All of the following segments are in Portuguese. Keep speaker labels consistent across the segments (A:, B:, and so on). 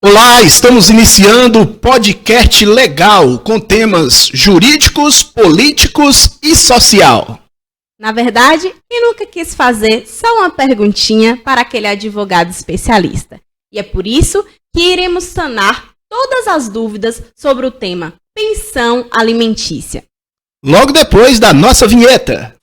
A: Olá, estamos iniciando o podcast legal com temas jurídicos, políticos e social.
B: Na verdade, quem nunca quis fazer só uma perguntinha para aquele advogado especialista? E é por isso que iremos sanar todas as dúvidas sobre o tema pensão alimentícia.
A: Logo depois da nossa vinheta.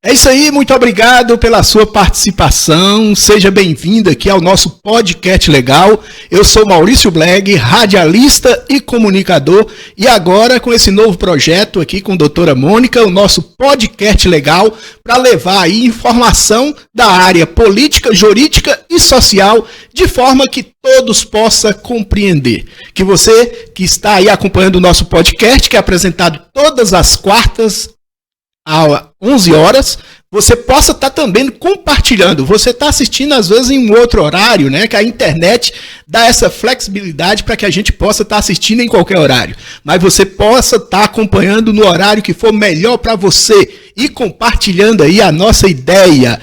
A: É isso aí, muito obrigado pela sua participação, seja bem-vindo aqui ao nosso podcast legal. Eu sou Maurício Bleg, radialista e comunicador, e agora com esse novo projeto aqui com a doutora Mônica, o nosso podcast legal, para levar aí informação da área política, jurídica e social, de forma que todos possam compreender. Que você que está aí acompanhando o nosso podcast, que é apresentado todas as quartas, às 11 horas, você possa estar também compartilhando. Você está assistindo, às vezes, em um outro horário, né? Que a internet dá essa flexibilidade para que a gente possa estar assistindo em qualquer horário. Mas você possa estar acompanhando no horário que for melhor para você e compartilhando aí a nossa ideia.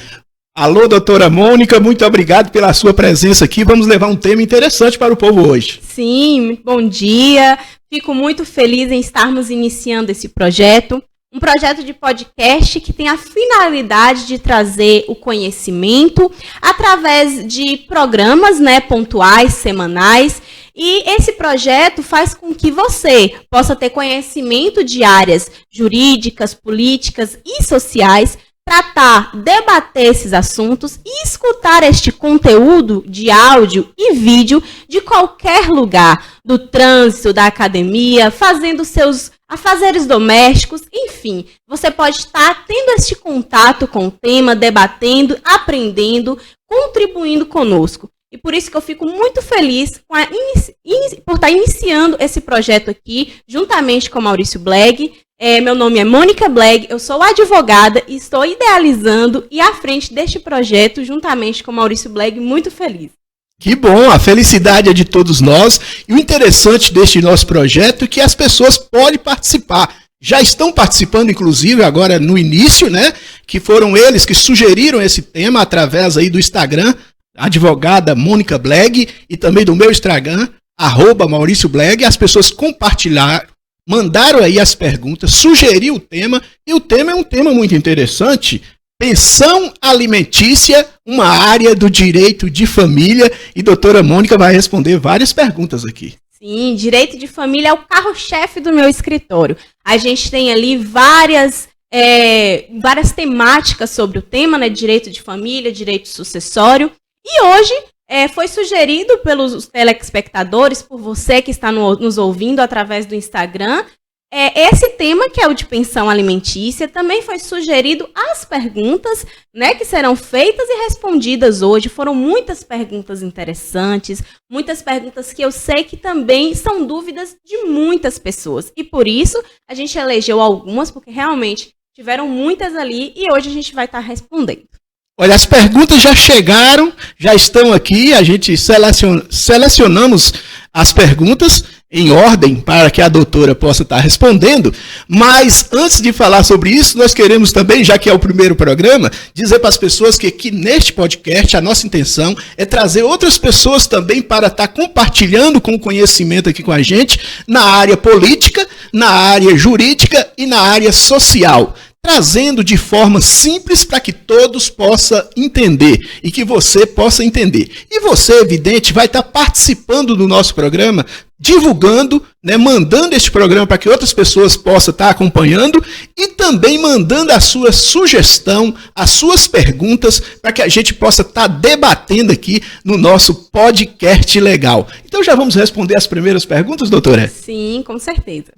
A: Alô, doutora Mônica, muito obrigado pela sua presença aqui. Vamos levar um tema interessante para o povo hoje.
B: Sim, bom dia. Fico muito feliz em estarmos iniciando esse projeto. Um projeto de podcast que tem a finalidade de trazer o conhecimento através de programas, pontuais, semanais. E esse projeto faz com que você possa ter conhecimento de áreas jurídicas, políticas e sociais, tratar, debater esses assuntos e escutar este conteúdo de áudio e vídeo de qualquer lugar, do trânsito, da academia, fazendo seus afazeres domésticos, enfim. Você pode estar tendo este contato com o tema, debatendo, aprendendo, contribuindo conosco. E por isso que eu fico muito feliz por estar iniciando esse projeto aqui, juntamente com Maurício Bleg. Meu nome é Mônica Bleg, eu sou advogada e estou idealizando e à frente deste projeto, juntamente com Maurício Bleg, muito feliz.
A: Que bom, a felicidade é de todos nós. E o interessante deste nosso projeto é que as pessoas podem participar. Já estão participando, inclusive, agora no início, que foram eles que sugeriram esse tema através aí do Instagram, advogada Mônica Bleg, e também do meu Instagram, @Maurício Bleg. As pessoas compartilharam, mandaram aí as perguntas, sugeriram o tema, e o tema é um tema muito interessante. Pensão alimentícia, uma área do direito de família, e doutora Mônica vai responder várias perguntas aqui.
B: Sim, direito de família é o carro-chefe do meu escritório. A gente tem ali várias temáticas sobre o tema, direito de família, direito sucessório, e hoje foi sugerido pelos telespectadores, por você que está nos ouvindo através do Instagram, esse tema, que é o de pensão alimentícia, também foi sugerido as perguntas, que serão feitas e respondidas hoje. Foram muitas perguntas interessantes, muitas perguntas que eu sei que também são dúvidas de muitas pessoas. E por isso, a gente elegeu algumas, porque realmente tiveram muitas ali e hoje a gente vai estar respondendo.
A: Olha, as perguntas já chegaram, já estão aqui, a gente selecionamos as perguntas em ordem para que a doutora possa estar respondendo, mas antes de falar sobre isso, nós queremos também, já que é o primeiro programa, dizer para as pessoas que aqui neste podcast a nossa intenção é trazer outras pessoas também para estar compartilhando com o conhecimento aqui com a gente na área política, na área jurídica e na área social, trazendo de forma simples para que todos possam entender e que você possa entender. E você, evidente, vai estar participando do nosso programa, divulgando, mandando este programa para que outras pessoas possam estar acompanhando e também mandando a sua sugestão, as suas perguntas, para que a gente possa estar debatendo aqui no nosso podcast legal. Então já vamos responder as primeiras perguntas, doutora?
B: Sim, com certeza.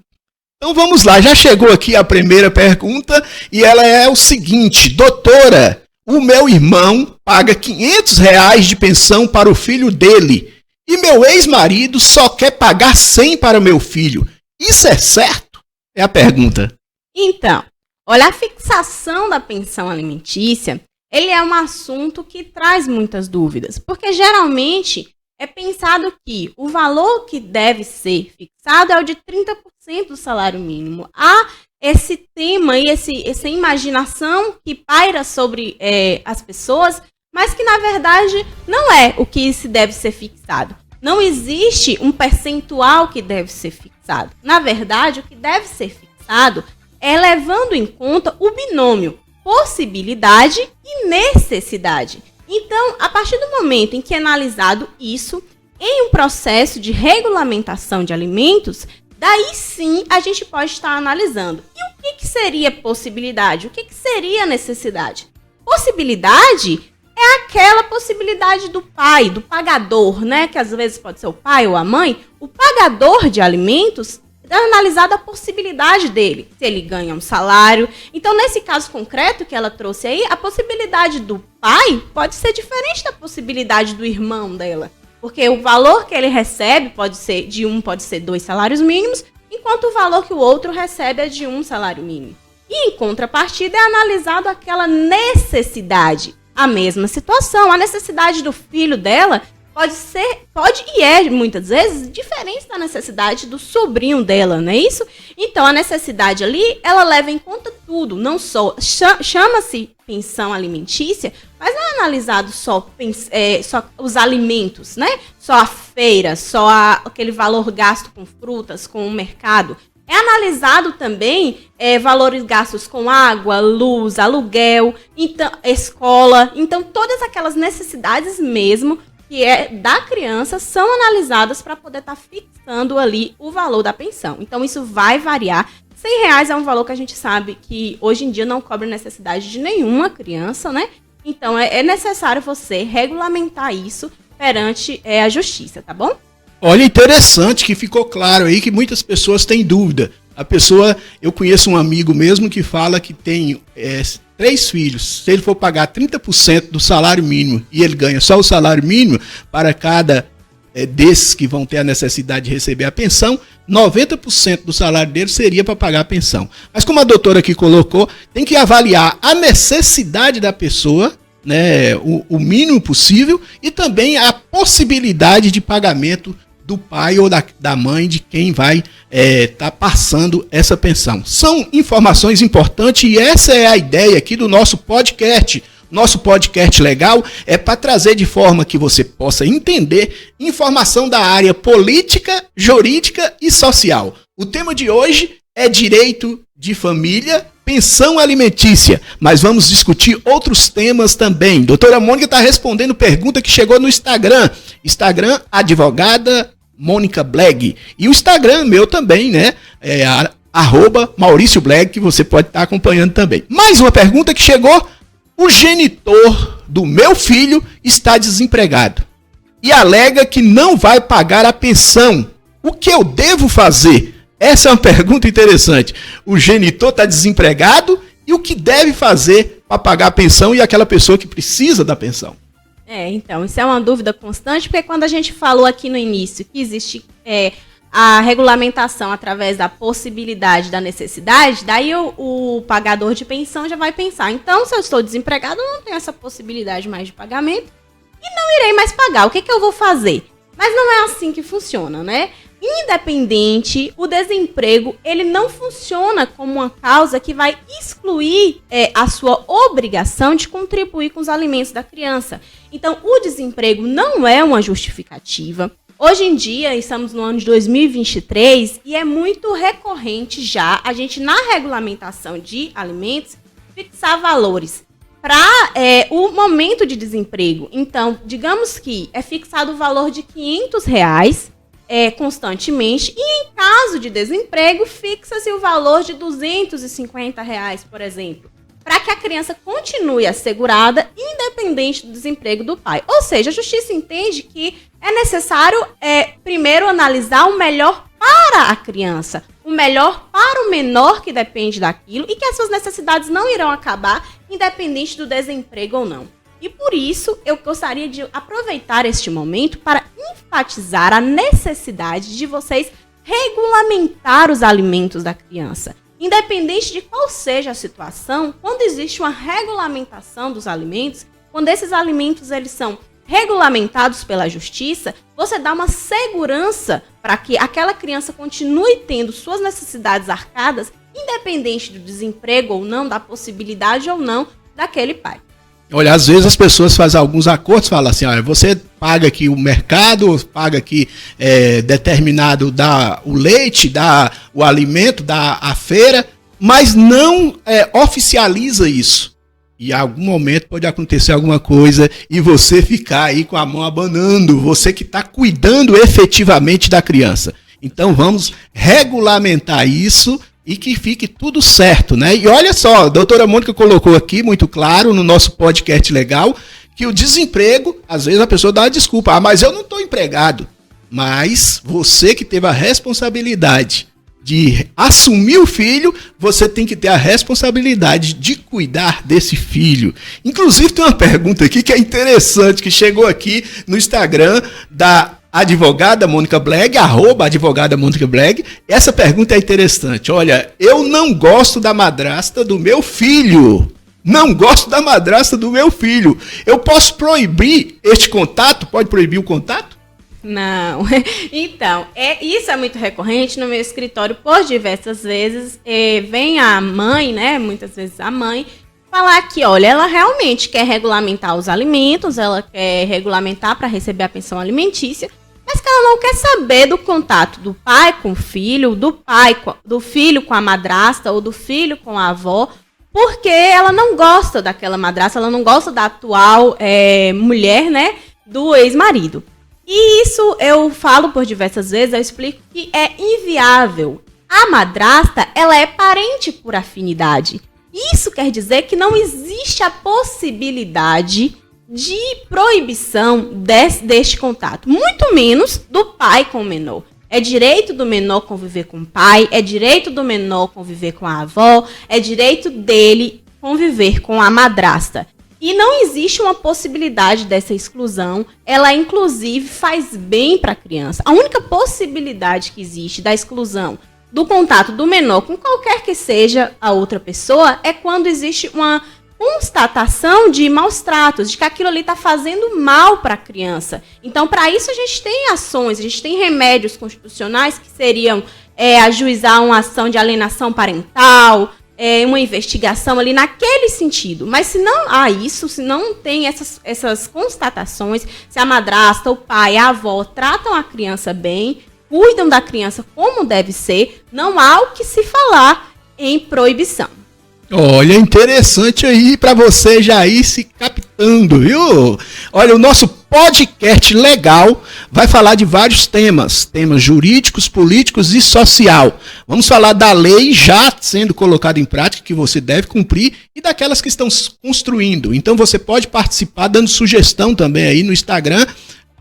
A: Então vamos lá, já chegou aqui a primeira pergunta e ela é o seguinte: doutora, o meu irmão paga R$500 de pensão para o filho dele e meu ex-marido só quer pagar 100 para o meu filho. Isso é certo? É a pergunta.
B: Então, olha, a fixação da pensão alimentícia, ele é um assunto que traz muitas dúvidas, porque geralmente é pensado que o valor que deve ser fixado é o de 30% do salário mínimo. Há esse tema e essa imaginação que paira sobre as pessoas, mas que na verdade não é o que se deve ser fixado. Não existe um percentual que deve ser fixado. Na verdade, o que deve ser fixado é levando em conta o binômio possibilidade e necessidade. Então, a partir do momento em que é analisado isso em um processo de regulamentação de alimentos, daí sim a gente pode estar analisando. E o que seria possibilidade? O que seria necessidade? Possibilidade é aquela possibilidade do pai, do pagador, né? Que às vezes pode ser o pai ou a mãe. O pagador de alimentos é analisado a possibilidade dele, se ele ganha um salário. Então, nesse caso concreto que ela trouxe aí, a possibilidade do pai pode ser diferente da possibilidade do irmão dela. Porque o valor que ele recebe pode ser 2 salários mínimos, enquanto o valor que o outro recebe é de 1 salário mínimo. E, em contrapartida, é analisado aquela necessidade. A mesma situação, a necessidade do filho dela pode e é, muitas vezes, diferente da necessidade do sobrinho dela, não é isso? Então, a necessidade ali, ela leva em conta tudo, não só, chama-se pensão alimentícia, mas não é analisado só os alimentos, né? Só a feira, só aquele valor gasto com frutas, com o mercado. É analisado também valores gastos com água, luz, aluguel, então, escola. Então, todas aquelas necessidades mesmo que é da criança são analisadas para poder estar fixando ali o valor da pensão. Então, isso vai variar. R$100 é um valor que a gente sabe que hoje em dia não cobre necessidade de nenhuma criança, né? Então, é necessário você regulamentar isso perante a justiça, tá bom?
A: Olha, interessante que ficou claro aí que muitas pessoas têm dúvida. Eu conheço um amigo mesmo que fala que tem 3 filhos. Se ele for pagar 30% do salário mínimo e ele ganha só o salário mínimo, para cada desses que vão ter a necessidade de receber a pensão, 90% do salário dele seria para pagar a pensão. Mas como a doutora aqui colocou, tem que avaliar a necessidade da pessoa, né, o mínimo possível, e também a possibilidade de pagamento do pai ou da mãe de quem vai tá passando essa pensão. São informações importantes e essa é a ideia aqui do nosso podcast. Nosso podcast legal é para trazer de forma que você possa entender informação da área política, jurídica e social. O tema de hoje é direito de família, pensão alimentícia, mas vamos discutir outros temas também. Doutora Mônica está respondendo pergunta que chegou no Instagram, advogada Mônica Bleg, e o Instagram meu também, né, @Maurício Bleg, que você pode estar acompanhando também. Mais uma pergunta que chegou: o genitor do meu filho está desempregado e alega que não vai pagar a pensão. O que eu devo fazer? Essa é uma pergunta interessante. O genitor está desempregado e o que deve fazer para pagar a pensão e aquela pessoa que precisa da pensão?
B: Então, isso é uma dúvida constante, porque quando a gente falou aqui no início que existe a regulamentação através da possibilidade da necessidade, daí o pagador de pensão já vai pensar, então, se eu estou desempregado, eu não tenho essa possibilidade mais de pagamento e não irei mais pagar. O que eu vou fazer? Mas não é assim que funciona, né? Independente, o desemprego, ele não funciona como uma causa que vai excluir a sua obrigação de contribuir com os alimentos da criança. Então, o desemprego não é uma justificativa. Hoje em dia, estamos no ano de 2023 e é muito recorrente já a gente, na regulamentação de alimentos, fixar valores para o momento de desemprego. Então, digamos que é fixado o valor de R$500 constantemente e, em caso de desemprego, fixa-se o valor de R$250, por exemplo, para que a criança continue assegurada, independente do desemprego do pai. Ou seja, a justiça entende que é necessário, primeiro, analisar o melhor para a criança, o melhor para o menor que depende daquilo e que as suas necessidades não irão acabar, independente do desemprego ou não. E por isso, eu gostaria de aproveitar este momento para enfatizar a necessidade de vocês regulamentar os alimentos da criança. Independente de qual seja a situação, quando existe uma regulamentação dos alimentos, quando esses alimentos eles são regulamentados pela justiça, você dá uma segurança para que aquela criança continue tendo suas necessidades arcadas, independente do desemprego ou não, da possibilidade ou não daquele pai.
A: Olha, às vezes as pessoas fazem alguns acordos, falam assim, olha, você paga aqui o mercado, paga aqui determinado, dá o leite, dá o alimento, dá a feira, mas não oficializa isso. E em algum momento pode acontecer alguma coisa e você ficar aí com a mão abanando, você que está cuidando efetivamente da criança. Então vamos regulamentar isso e que fique tudo certo, né? E olha só, a doutora Mônica colocou aqui muito claro no nosso podcast legal que o desemprego, às vezes a pessoa dá uma desculpa, mas eu não estou empregado. Mas você que teve a responsabilidade de assumir o filho, você tem que ter a responsabilidade de cuidar desse filho. Inclusive tem uma pergunta aqui que é interessante, que chegou aqui no Instagram da advogada Mônica Bleg, @advogada Mônica Bleg. Essa pergunta é interessante. Olha, eu não gosto da madrasta do meu filho. Não gosto da madrasta do meu filho. Eu posso proibir este contato? Pode proibir o contato?
B: Não. Então, isso é muito recorrente no meu escritório por diversas vezes. Vem a mãe, né? Muitas vezes a mãe falar que, olha, ela realmente quer regulamentar os alimentos, ela quer regulamentar para receber a pensão alimentícia, mas que ela não quer saber do contato do pai com o filho, do filho com a madrasta ou do filho com a avó, porque ela não gosta daquela madrasta, ela não gosta da atual mulher, né, do ex-marido. E isso eu falo por diversas vezes, eu explico que é inviável. A madrasta, ela é parente por afinidade. Isso quer dizer que não existe a possibilidade de proibição deste contato, muito menos do pai com o menor. É direito do menor conviver com o pai, é direito do menor conviver com a avó, é direito dele conviver com a madrasta. E não existe uma possibilidade dessa exclusão, ela inclusive faz bem para a criança. A única possibilidade que existe da exclusão do contato do menor com qualquer que seja a outra pessoa é quando existe uma constatação de maus tratos, de que aquilo ali está fazendo mal para a criança. Então, para isso a gente tem ações, a gente tem remédios constitucionais que seriam ajuizar uma ação de alienação parental, uma investigação ali naquele sentido. Mas se não tem essas constatações, se a madrasta, o pai, a avó tratam a criança bem, cuidam da criança como deve ser, não há o que se falar em proibição.
A: Olha, interessante aí para você já ir se captando, viu? Olha, o nosso podcast legal vai falar de vários temas jurídicos, políticos e social. Vamos falar da lei já sendo colocada em prática, que você deve cumprir, e daquelas que estão construindo. Então você pode participar dando sugestão também aí no Instagram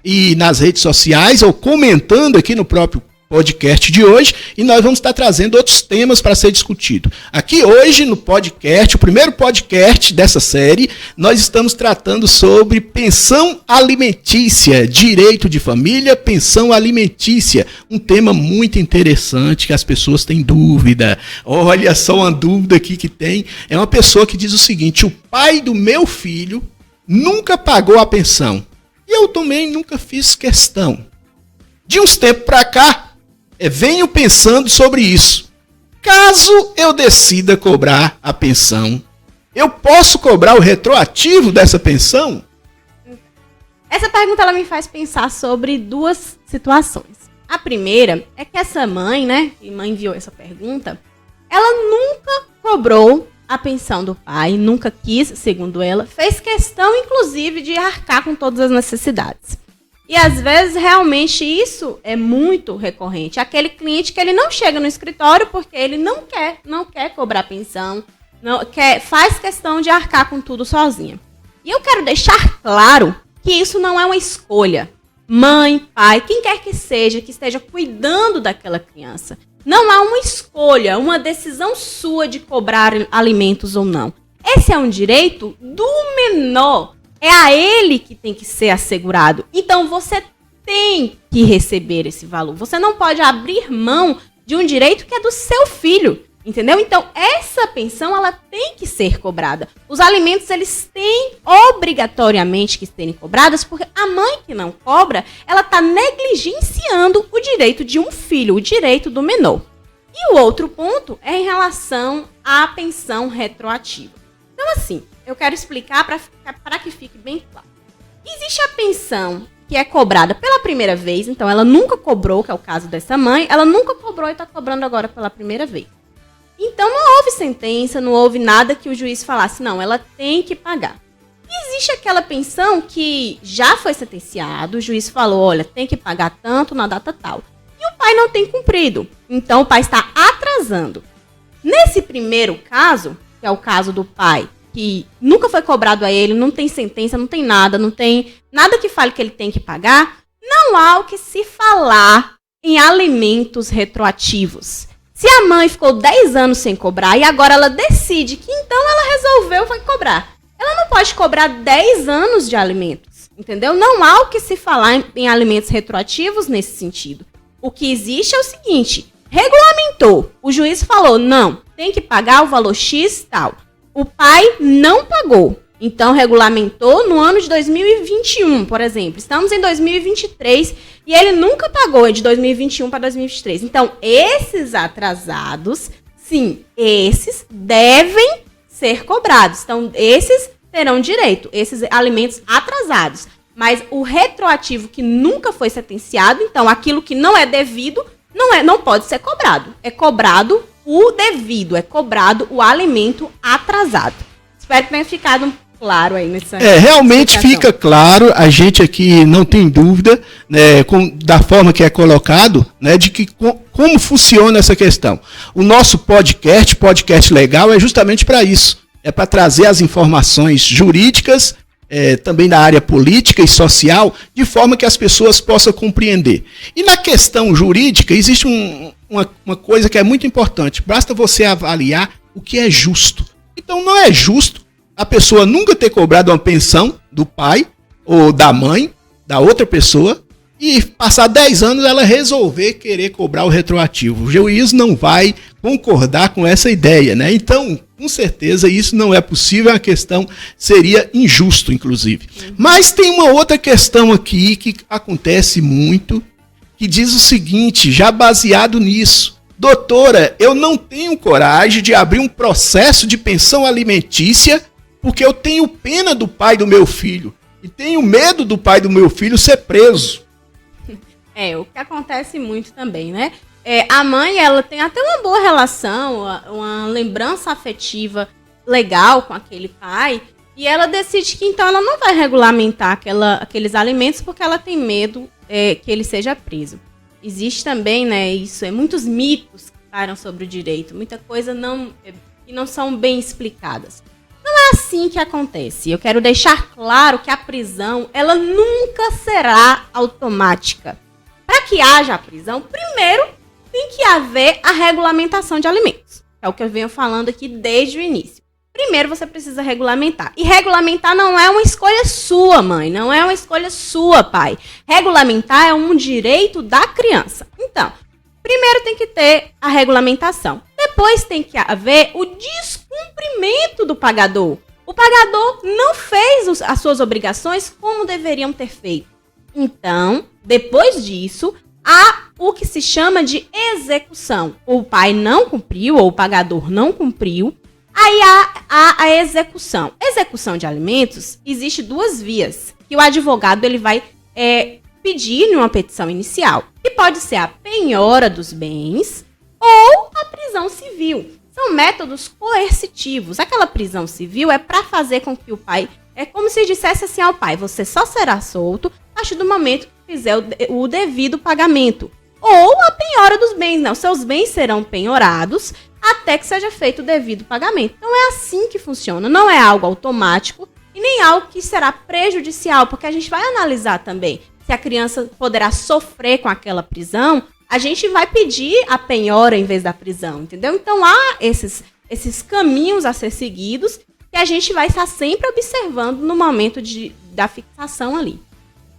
A: e nas redes sociais, ou comentando aqui no próprio podcast de hoje, e nós vamos estar trazendo outros temas para ser discutido. Aqui hoje no podcast, o primeiro podcast dessa série, nós estamos tratando sobre pensão alimentícia, direito de família, pensão alimentícia, um tema muito interessante que as pessoas têm dúvida. Olha só uma dúvida aqui que tem, é uma pessoa que diz o seguinte: o pai do meu filho nunca pagou a pensão, e eu também nunca fiz questão. De uns tempos para cá, venho pensando sobre isso. Caso eu decida cobrar a pensão, eu posso cobrar o retroativo dessa pensão?
B: Essa pergunta ela me faz pensar sobre duas situações. A primeira é que essa mãe, né, que mãe enviou essa pergunta, ela nunca cobrou a pensão do pai, nunca quis, segundo ela, fez questão, inclusive, de arcar com todas as necessidades. E às vezes realmente isso é muito recorrente. Aquele cliente que ele não chega no escritório porque ele não quer cobrar pensão, faz questão de arcar com tudo sozinha. E eu quero deixar claro que isso não é uma escolha. Mãe, pai, quem quer que esteja cuidando daquela criança. Não há uma escolha, uma decisão sua de cobrar alimentos ou não. Esse é um direito do menor. É a ele que tem que ser assegurado. Então, você tem que receber esse valor. Você não pode abrir mão de um direito que é do seu filho, entendeu? Então, essa pensão, ela tem que ser cobrada. Os alimentos, eles têm obrigatoriamente que serem cobrados, porque a mãe que não cobra, ela está negligenciando o direito de um filho, o direito do menor. E o outro ponto é em relação à pensão retroativa. Então, assim, eu quero explicar para que fique bem claro. Existe a pensão que é cobrada pela primeira vez, então ela nunca cobrou, que é o caso dessa mãe, ela nunca cobrou e está cobrando agora pela primeira vez. Então não houve sentença, não houve nada que o juiz falasse, não, ela tem que pagar. E existe aquela pensão que já foi sentenciado, o juiz falou, olha, tem que pagar tanto na data tal. E o pai não tem cumprido, então o pai está atrasando. Nesse primeiro caso, que é o caso do pai, que nunca foi cobrado a ele, não tem sentença, não tem nada que fale que ele tem que pagar, não há o que se falar em alimentos retroativos. Se a mãe ficou 10 anos sem cobrar e agora ela decide que então ela resolveu vai cobrar, ela não pode cobrar 10 anos de alimentos, entendeu? Não há o que se falar em alimentos retroativos nesse sentido. O que existe é o seguinte, regulamentou, o juiz falou, não, tem que pagar o valor X tal. O pai não pagou, então regulamentou no ano de 2021, por exemplo. Estamos em 2023 e ele nunca pagou, é de 2021 para 2023. Então, esses atrasados, sim, esses devem ser cobrados. Então, esses terão direito, esses alimentos atrasados. Mas o retroativo que nunca foi sentenciado, então aquilo que não é devido, não pode ser cobrado. É cobrado o devido, é cobrado o alimento atrasado. Espero que tenha ficado claro aí nessa
A: realmente
B: explicação.
A: Fica claro, a gente aqui não tem dúvida, né, da forma que é colocado, né, de que como funciona essa questão. O nosso podcast legal, é justamente para isso, é para trazer as informações jurídicas, também da área política e social, de forma que as pessoas possam compreender. E na questão jurídica, existe uma coisa que é muito importante. Basta você avaliar o que é justo. Então, não é justo a pessoa nunca ter cobrado uma pensão do pai ou da mãe, da outra pessoa, e passar 10 anos ela resolver querer cobrar o retroativo. O juiz não vai concordar com essa ideia, né? Então, com certeza, isso não é possível, a questão seria injusto, inclusive. Mas tem uma outra questão aqui que acontece muito, que diz o seguinte, já baseado nisso. Doutora, eu não tenho coragem de abrir um processo de pensão alimentícia porque eu tenho pena do pai do meu filho e tenho medo do pai do meu filho ser preso.
B: O que acontece muito também, né? A mãe, ela tem até uma boa relação, uma lembrança afetiva legal com aquele pai, e ela decide que então ela não vai regulamentar aqueles alimentos porque ela tem medo que ele seja preso. Existe também, né, muitos mitos que param sobre o direito, muita coisa que não são bem explicadas. Não é assim que acontece. Eu quero deixar claro que a prisão, ela nunca será automática. Para que haja a prisão, primeiro tem que haver a regulamentação de alimentos. É o que eu venho falando aqui desde o início. Primeiro você precisa regulamentar. E regulamentar não é uma escolha sua, mãe. Não é uma escolha sua, pai. Regulamentar é um direito da criança. Então, primeiro tem que ter a regulamentação. Depois tem que haver o descumprimento do pagador. O pagador não fez as suas obrigações como deveriam ter feito. Então, depois disso, há o que se chama de execução. O pai não cumpriu, ou o pagador não cumpriu, aí há a execução. Execução de alimentos, existe duas vias, que o advogado ele vai pedir em uma petição inicial, que pode ser a penhora dos bens ou a prisão civil. São métodos coercitivos. Aquela prisão civil é para fazer com que o pai, é como se dissesse assim ao pai, você só será solto a partir do momento que fizer o devido pagamento. Ou a penhora dos bens, não. Seus bens serão penhorados até que seja feito o devido pagamento. Então é assim que funciona, não é algo automático e nem algo que será prejudicial, porque a gente vai analisar também se a criança poderá sofrer com aquela prisão, a gente vai pedir a penhora em vez da prisão, entendeu? Então há esses caminhos a ser seguidos que a gente vai estar sempre observando no momento da fixação ali.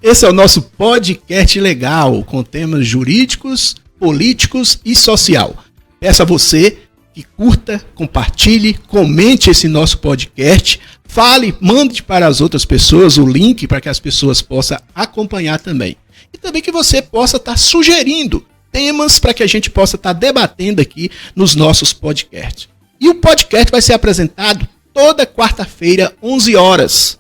A: Esse é o nosso podcast legal, com temas jurídicos, políticos e social. Peço a você que curta, compartilhe, comente esse nosso podcast, fale, mande para as outras pessoas o link para que as pessoas possam acompanhar também. E também que você possa estar sugerindo temas para que a gente possa estar debatendo aqui nos nossos podcasts. E o podcast vai ser apresentado toda quarta-feira, 11 horas.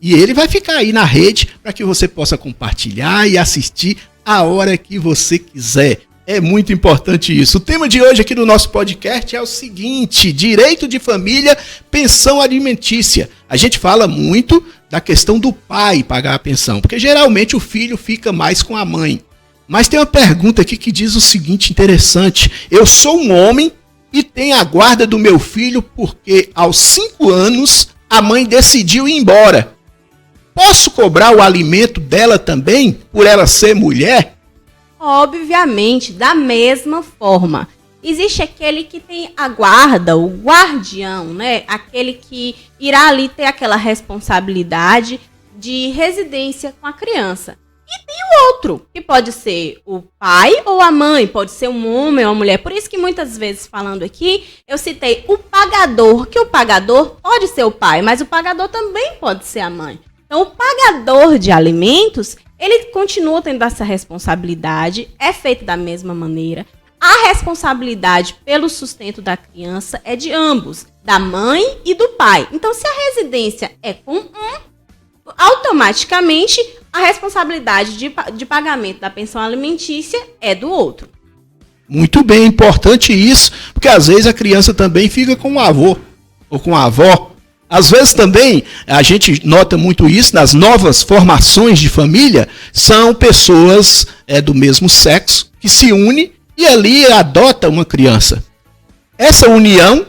A: E ele vai ficar aí na rede para que você possa compartilhar e assistir a hora que você quiser. É muito importante isso. O tema de hoje aqui do nosso podcast é o seguinte: direito de família, pensão alimentícia. A gente fala muito da questão do pai pagar a pensão, porque geralmente o filho fica mais com a mãe. Mas tem uma pergunta aqui que diz o seguinte interessante: eu sou um homem e tenho a guarda do meu filho porque aos 5 anos a mãe decidiu ir embora. Posso cobrar o alimento dela também, por ela ser mulher?
B: Obviamente, da mesma forma. Existe aquele que tem a guarda, o guardião, né? Aquele que irá ali ter aquela responsabilidade de residência com a criança. E tem o outro, que pode ser o pai ou a mãe, pode ser um homem ou uma mulher. Por isso que muitas vezes falando aqui, eu citei o pagador, que o pagador pode ser o pai, mas o pagador também pode ser a mãe. Então, o pagador de alimentos, ele continua tendo essa responsabilidade, é feito da mesma maneira. A responsabilidade pelo sustento da criança é de ambos, da mãe e do pai. Então, se a residência é com um, automaticamente a responsabilidade de pagamento da pensão alimentícia é do outro.
A: Muito bem, importante isso, porque às vezes a criança também fica com o avô ou com a avó. Às vezes também, a gente nota muito isso nas novas formações de família, são pessoas do mesmo sexo que se unem e ali adota uma criança. Essa união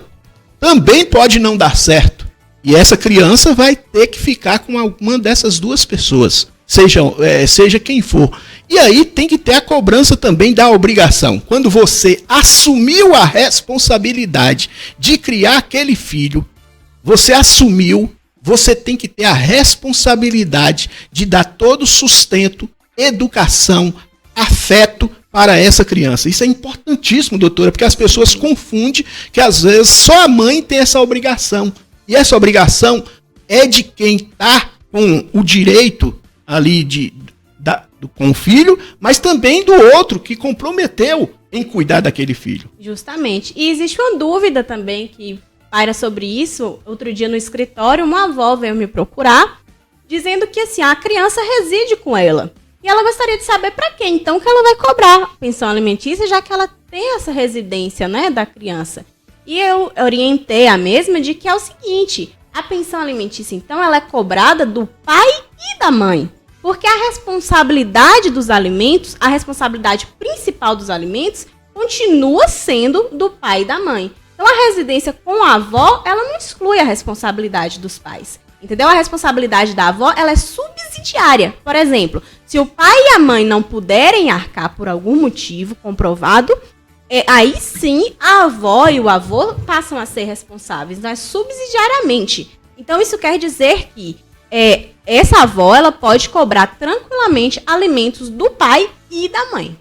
A: também pode não dar certo. E essa criança vai ter que ficar com alguma dessas duas pessoas, seja quem for. E aí tem que ter a cobrança também da obrigação. Quando você assumiu a responsabilidade de criar aquele filho, você assumiu, você tem que ter a responsabilidade de dar todo o sustento, educação, afeto para essa criança. Isso é importantíssimo, doutora, porque as pessoas confundem que às vezes só a mãe tem essa obrigação. E essa obrigação é de quem está com o direito ali com o filho, mas também do outro que comprometeu em cuidar daquele filho.
B: Justamente. E existe uma dúvida também que paira sobre isso. Outro dia no escritório, uma avó veio me procurar, dizendo que assim, a criança reside com ela. E ela gostaria de saber para quem, então, que ela vai cobrar pensão alimentícia, já que ela tem essa residência, né, da criança. E eu orientei a mesma de que é o seguinte: a pensão alimentícia, então, ela é cobrada do pai e da mãe. Porque a responsabilidade dos alimentos, a responsabilidade principal dos alimentos, continua sendo do pai e da mãe. Então, a residência com a avó, ela não exclui a responsabilidade dos pais. Entendeu? A responsabilidade da avó, ela é subsidiária. Por exemplo, se o pai e a mãe não puderem arcar por algum motivo comprovado, aí sim a avó e o avô passam a ser responsáveis, mas subsidiariamente. Então, isso quer dizer que essa avó, ela pode cobrar tranquilamente alimentos do pai e da mãe.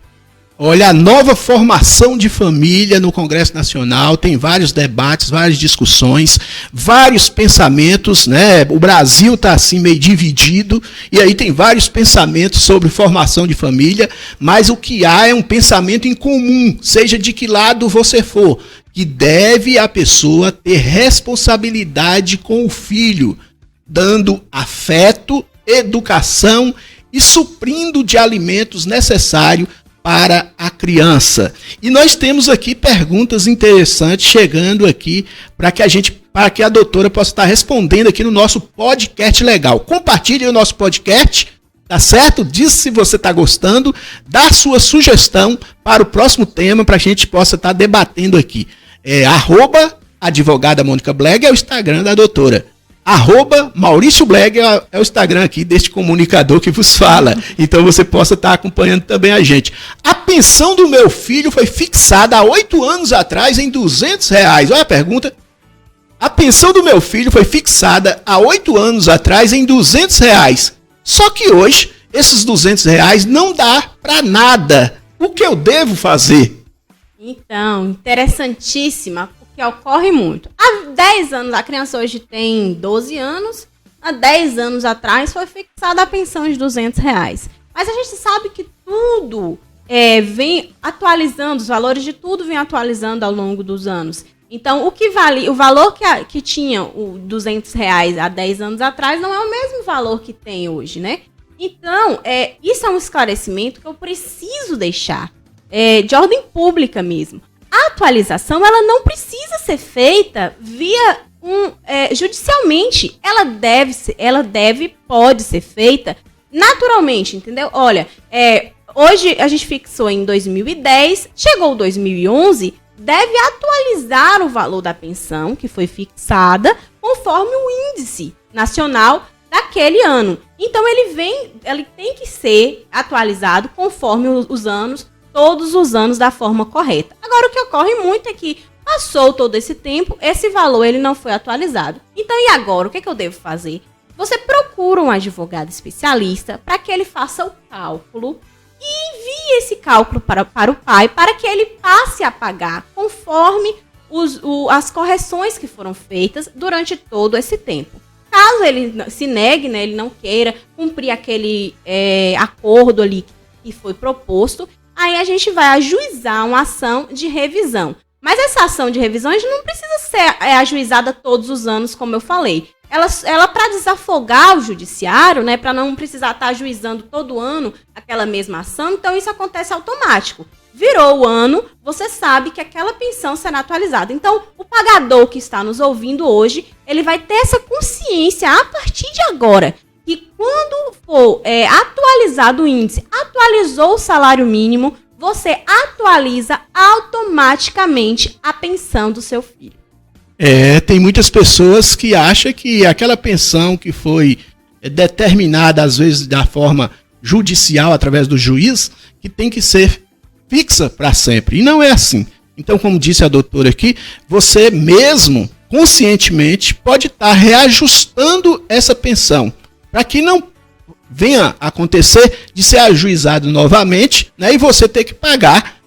A: Olha, a nova formação de família no Congresso Nacional tem vários debates, várias discussões, vários pensamentos, né? O Brasil está assim meio dividido e aí tem vários pensamentos sobre formação de família, mas o que há é um pensamento em comum, seja de que lado você for, que deve a pessoa ter responsabilidade com o filho, dando afeto, educação e suprindo de alimentos necessários para a criança. E nós temos aqui perguntas interessantes chegando aqui para que a doutora possa estar respondendo aqui no nosso podcast legal. Compartilhe o nosso podcast, tá certo? Diz se você está gostando, dá sua sugestão para o próximo tema para a gente possa estar debatendo aqui. @advogada Mônica Bleg é o Instagram da doutora. @Maurício Bleg é o Instagram aqui deste comunicador que vos fala. Então você possa estar acompanhando também a gente. A pensão do meu filho foi fixada há 8 anos atrás em R$200. Olha a pergunta. A pensão do meu filho foi fixada há 8 anos atrás em R$200. Só que hoje esses R$200 não dá para nada. O que eu devo fazer?
B: Então, interessantíssima, porque ocorre muito. Há 10 anos, a criança hoje tem 12 anos, há 10 anos atrás foi fixada a pensão de R$200. Mas a gente sabe que tudo vem atualizando, os valores de tudo vem atualizando ao longo dos anos. Então, o valor que tinha o R$200 há 10 anos atrás não é o mesmo valor que tem hoje, né? Então, isso é um esclarecimento que eu preciso deixar, de ordem pública mesmo. A atualização, ela não precisa ser feita via judicialmente. Pode ser feita naturalmente, entendeu? Olha, hoje a gente fixou em 2010, chegou 2011, deve atualizar o valor da pensão que foi fixada conforme o índice nacional daquele ano. Então ele tem que ser atualizado conforme os anos, todos os anos da forma correta. Agora, o que ocorre muito é que passou todo esse tempo, esse valor ele não foi atualizado. Então, e agora? O que eu devo fazer? Você procura um advogado especialista para que ele faça o cálculo e envie esse cálculo para o pai para que ele passe a pagar conforme as correções que foram feitas durante todo esse tempo. Caso ele se negue, né, ele não queira cumprir aquele acordo ali que foi proposto, aí a gente vai ajuizar uma ação de revisão. Mas essa ação de revisão a gente não precisa ser ajuizada todos os anos, como eu falei. Ela para desafogar o judiciário, né, para não precisar estar ajuizando todo ano aquela mesma ação, então isso acontece automático. Virou o ano, você sabe que aquela pensão será atualizada. Então, o pagador que está nos ouvindo hoje, ele vai ter essa consciência a partir de agora, que quando for atualizado o índice, atualizou o salário mínimo, você atualiza automaticamente a pensão do seu filho.
A: Tem muitas pessoas que acham que aquela pensão que foi determinada, às vezes, da forma judicial, através do juiz, que tem que ser fixa para sempre. E não é assim. Então, como disse a doutora aqui, você mesmo, conscientemente, pode estar reajustando essa pensão, para que não venha a acontecer de ser ajuizado novamente, né, e você ter que pagar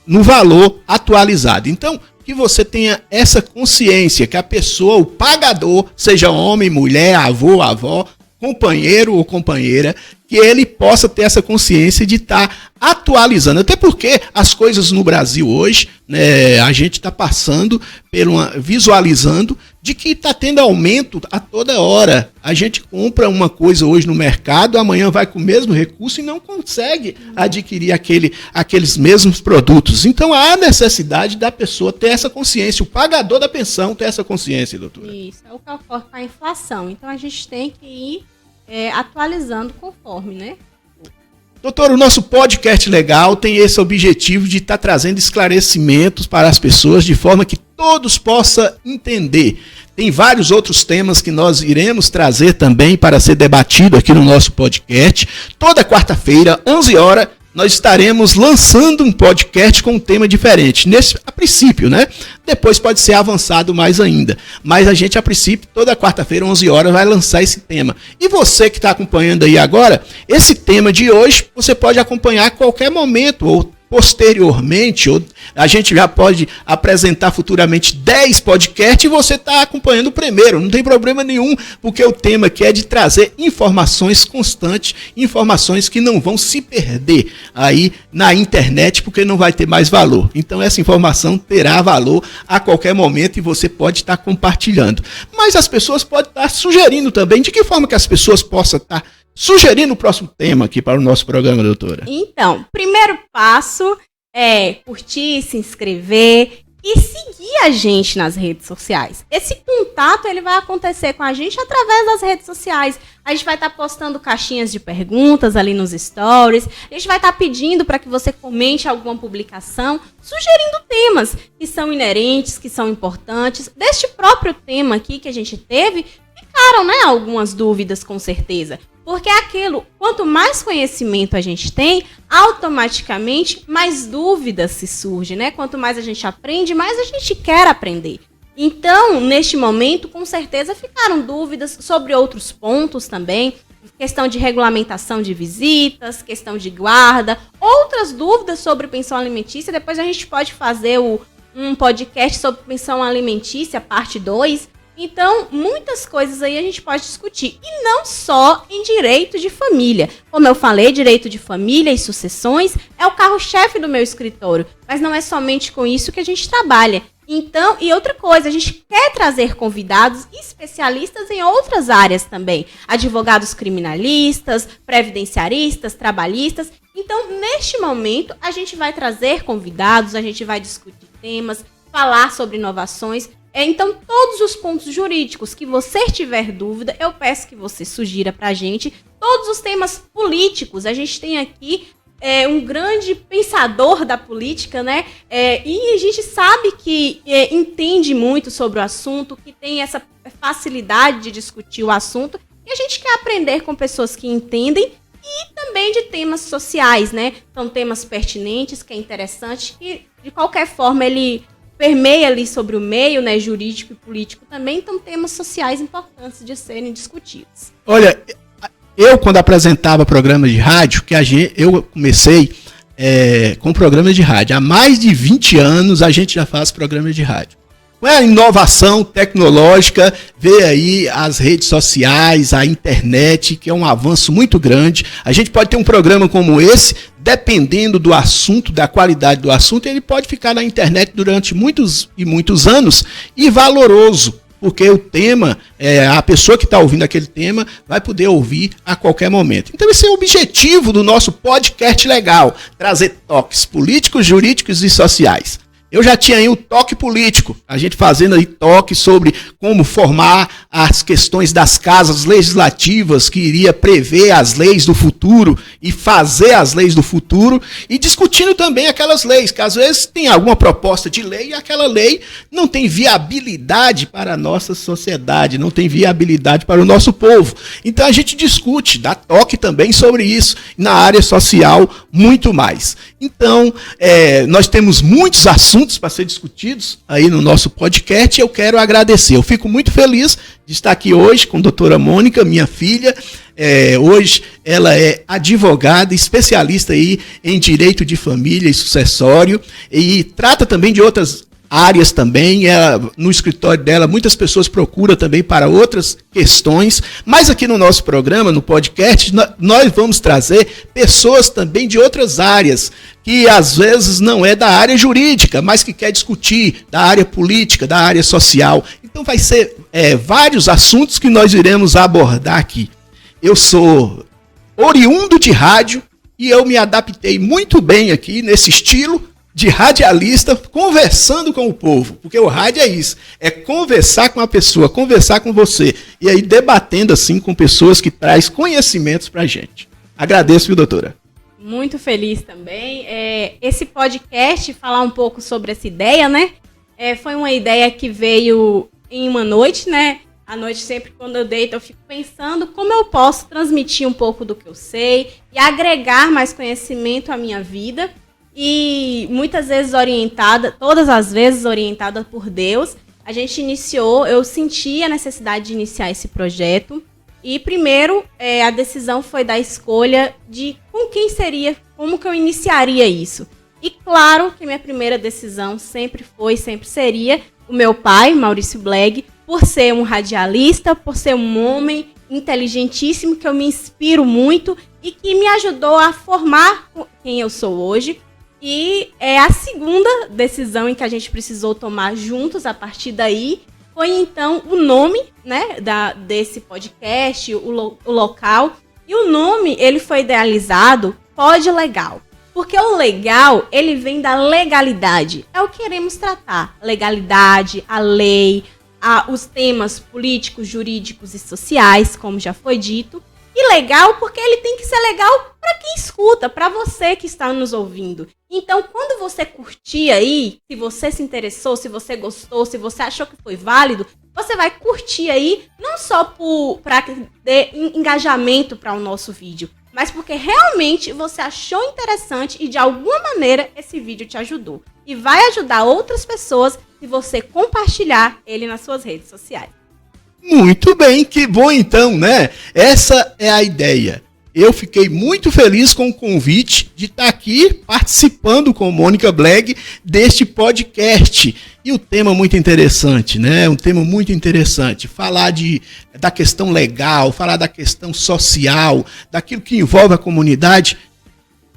A: no valor atualizado. Então, que você tenha essa consciência, que a pessoa, o pagador, seja homem, mulher, avô, avó, companheiro ou companheira, que ele possa ter essa consciência de estar atualizando. Até porque as coisas no Brasil hoje, né, a gente está passando, visualizando, de que está tendo aumento a toda hora. A gente compra uma coisa hoje no mercado, amanhã vai com o mesmo recurso e não consegue adquirir aqueles mesmos produtos. Então há necessidade da pessoa ter essa consciência, o pagador da pensão ter essa consciência, doutora.
B: Isso, é o que ocorre com a inflação. Então a gente tem que ir atualizando conforme, né?
A: Doutor, o nosso podcast legal tem esse objetivo de estar trazendo esclarecimentos para as pessoas de forma que todos possam entender. Tem vários outros temas que nós iremos trazer também para ser debatido aqui no nosso podcast. Toda quarta-feira, 11 horas, nós estaremos lançando um podcast com um tema diferente. A princípio, né? Depois pode ser avançado mais ainda. Mas a gente, a princípio, toda quarta-feira, 11 horas, vai lançar esse tema. E você que está acompanhando aí agora, esse tema de hoje, você pode acompanhar a qualquer momento, ou posteriormente, ou a gente já pode apresentar futuramente 10 podcasts e você está acompanhando o primeiro, não tem problema nenhum, porque o tema aqui é de trazer informações constantes, informações que não vão se perder aí na internet, porque não vai ter mais valor. Então essa informação terá valor a qualquer momento e você pode estar compartilhando. Mas as pessoas podem estar sugerindo também, de que forma que as pessoas possam estar sugerindo o próximo tema aqui para o nosso programa, doutora?
B: Então, primeiro passo é curtir, se inscrever e seguir a gente nas redes sociais. Esse contato ele vai acontecer com a gente através das redes sociais. A gente vai estar postando caixinhas de perguntas ali nos stories. A gente vai estar pedindo para que você comente alguma publicação, sugerindo temas que são inerentes, que são importantes. Deste próprio tema aqui que a gente teve, ficaram, né, algumas dúvidas com certeza. Porque é aquilo, quanto mais conhecimento a gente tem, automaticamente mais dúvidas se surgem, né? Quanto mais a gente aprende, mais a gente quer aprender. Então, neste momento, com certeza ficaram dúvidas sobre outros pontos também. questão de regulamentação de visitas, questão de guarda, outras dúvidas sobre pensão alimentícia. Depois a gente pode fazer um podcast sobre pensão alimentícia, parte 2. Então, muitas coisas aí a gente pode discutir. E não só em direito de família. Como eu falei, direito de família e sucessões é o carro-chefe do meu escritório. Mas não é somente com isso que a gente trabalha. Então, e outra coisa, a gente quer trazer convidados especialistas em outras áreas também. Advogados criminalistas, previdenciaristas, trabalhistas. Então, neste momento, a gente vai trazer convidados, a gente vai discutir temas, falar sobre inovações. Então, todos os pontos jurídicos que você tiver dúvida, eu peço que você sugira pra gente. Todos os temas políticos, a gente tem aqui um grande pensador da política, né? E a gente sabe que entende muito sobre o assunto, que tem essa facilidade de discutir o assunto. E a gente quer aprender com pessoas que entendem e também de temas sociais, né? São temas pertinentes, que é interessante, e de qualquer forma ele permeia ali sobre o meio, né, jurídico e político também, então temas sociais importantes de serem discutidos.
A: Olha, eu quando apresentava programas de rádio, eu comecei com programas de rádio. Há mais de 20 anos a gente já faz programas de rádio. Com a inovação tecnológica, vê aí as redes sociais, a internet, que é um avanço muito grande. A gente pode ter um programa como esse, dependendo do assunto, da qualidade do assunto, ele pode ficar na internet durante muitos e muitos anos e valoroso, porque o tema, a pessoa que está ouvindo aquele tema vai poder ouvir a qualquer momento. Então esse é o objetivo do nosso podcast legal, trazer toques políticos, jurídicos e sociais. Eu já tinha aí o toque político, a gente fazendo aí toque sobre como formar as questões das casas legislativas, que iria prever as leis do futuro e fazer as leis do futuro, e discutindo também aquelas leis, que às vezes tem alguma proposta de lei e aquela lei não tem viabilidade para a nossa sociedade, não tem viabilidade para o nosso povo. Então a gente discute, dá toque também sobre isso, na área social, muito mais. Então, nós temos muitos assuntos para ser discutidos aí no nosso podcast e eu quero agradecer. Eu fico muito feliz de estar aqui hoje com a doutora Mônica, minha filha. Hoje ela é advogada, especialista aí em direito de família e sucessório e trata também de outras áreas também. No escritório dela, muitas pessoas procuram também para outras questões, mas aqui no nosso programa, no podcast, nós vamos trazer pessoas também de outras áreas, que às vezes não é da área jurídica, mas que quer discutir da área política, da área social. Então vai ser vários assuntos que nós iremos abordar aqui. Eu sou oriundo de rádio e eu me adaptei muito bem aqui nesse estilo de radialista, conversando com o povo, porque o rádio é isso, é conversar com a pessoa, conversar com você, e aí debatendo assim com pessoas que trazem conhecimentos pra gente. Agradeço, viu, doutora?
B: Muito feliz também. Esse podcast, falar um pouco sobre essa ideia, né? Foi uma ideia que veio em uma noite, né? À noite, sempre quando eu deito, eu fico pensando como eu posso transmitir um pouco do que eu sei e agregar mais conhecimento à minha vida. E muitas vezes todas as vezes orientada por Deus, a gente eu senti a necessidade de iniciar esse projeto. E primeiro, a decisão foi da escolha de com quem seria, como que eu iniciaria isso. E claro que minha primeira decisão sempre seria o meu pai, Maurício Bleg, por ser um radialista, por ser um homem inteligentíssimo, que eu me inspiro muito e que me ajudou a formar quem eu sou hoje. E a segunda decisão em que a gente precisou tomar juntos a partir daí foi então o nome, né, desse podcast, o local. E o nome, ele foi idealizado Pod Legal. Porque o legal, ele vem da legalidade. É o que queremos tratar. A legalidade, a lei, os temas políticos, jurídicos e sociais, como já foi dito. E legal porque ele tem que ser legal para quem escuta, para você que está nos ouvindo. Então, quando você curtir aí, se você se interessou, se você gostou, se você achou que foi válido, você vai curtir aí, não só para ter engajamento para o nosso vídeo, mas porque realmente você achou interessante e de alguma maneira esse vídeo te ajudou. E vai ajudar outras pessoas se você compartilhar ele nas suas redes sociais.
A: Muito bem, que bom então, né? Essa é a ideia. Eu fiquei muito feliz com o convite de estar aqui participando com Mônica Bleg deste podcast. E o tema muito interessante, né? Um tema muito interessante. Falar da questão legal, falar da questão social, daquilo que envolve a comunidade,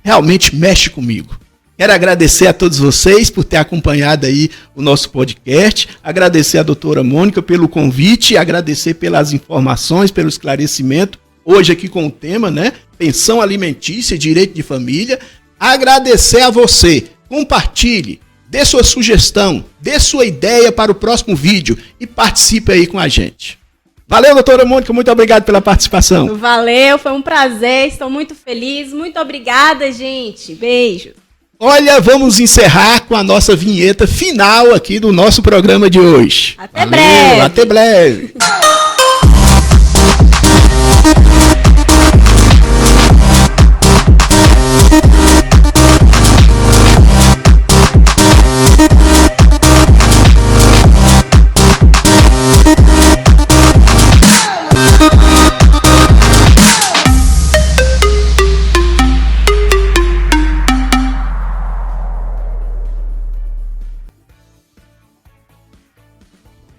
A: realmente mexe comigo. Quero agradecer a todos vocês por ter acompanhado aí o nosso podcast, agradecer a doutora Mônica pelo convite, agradecer pelas informações, pelo esclarecimento, hoje aqui com o tema, né? Pensão alimentícia, direito de família. Agradecer a você, compartilhe, dê sua sugestão, dê sua ideia para o próximo vídeo e participe aí com a gente. Valeu, doutora Mônica, muito obrigado pela participação.
B: Valeu, foi um prazer, estou muito feliz, muito obrigada, gente. Beijo.
A: Olha, vamos encerrar com a nossa vinheta final aqui do nosso programa de hoje.
B: Até breve.
A: Até breve.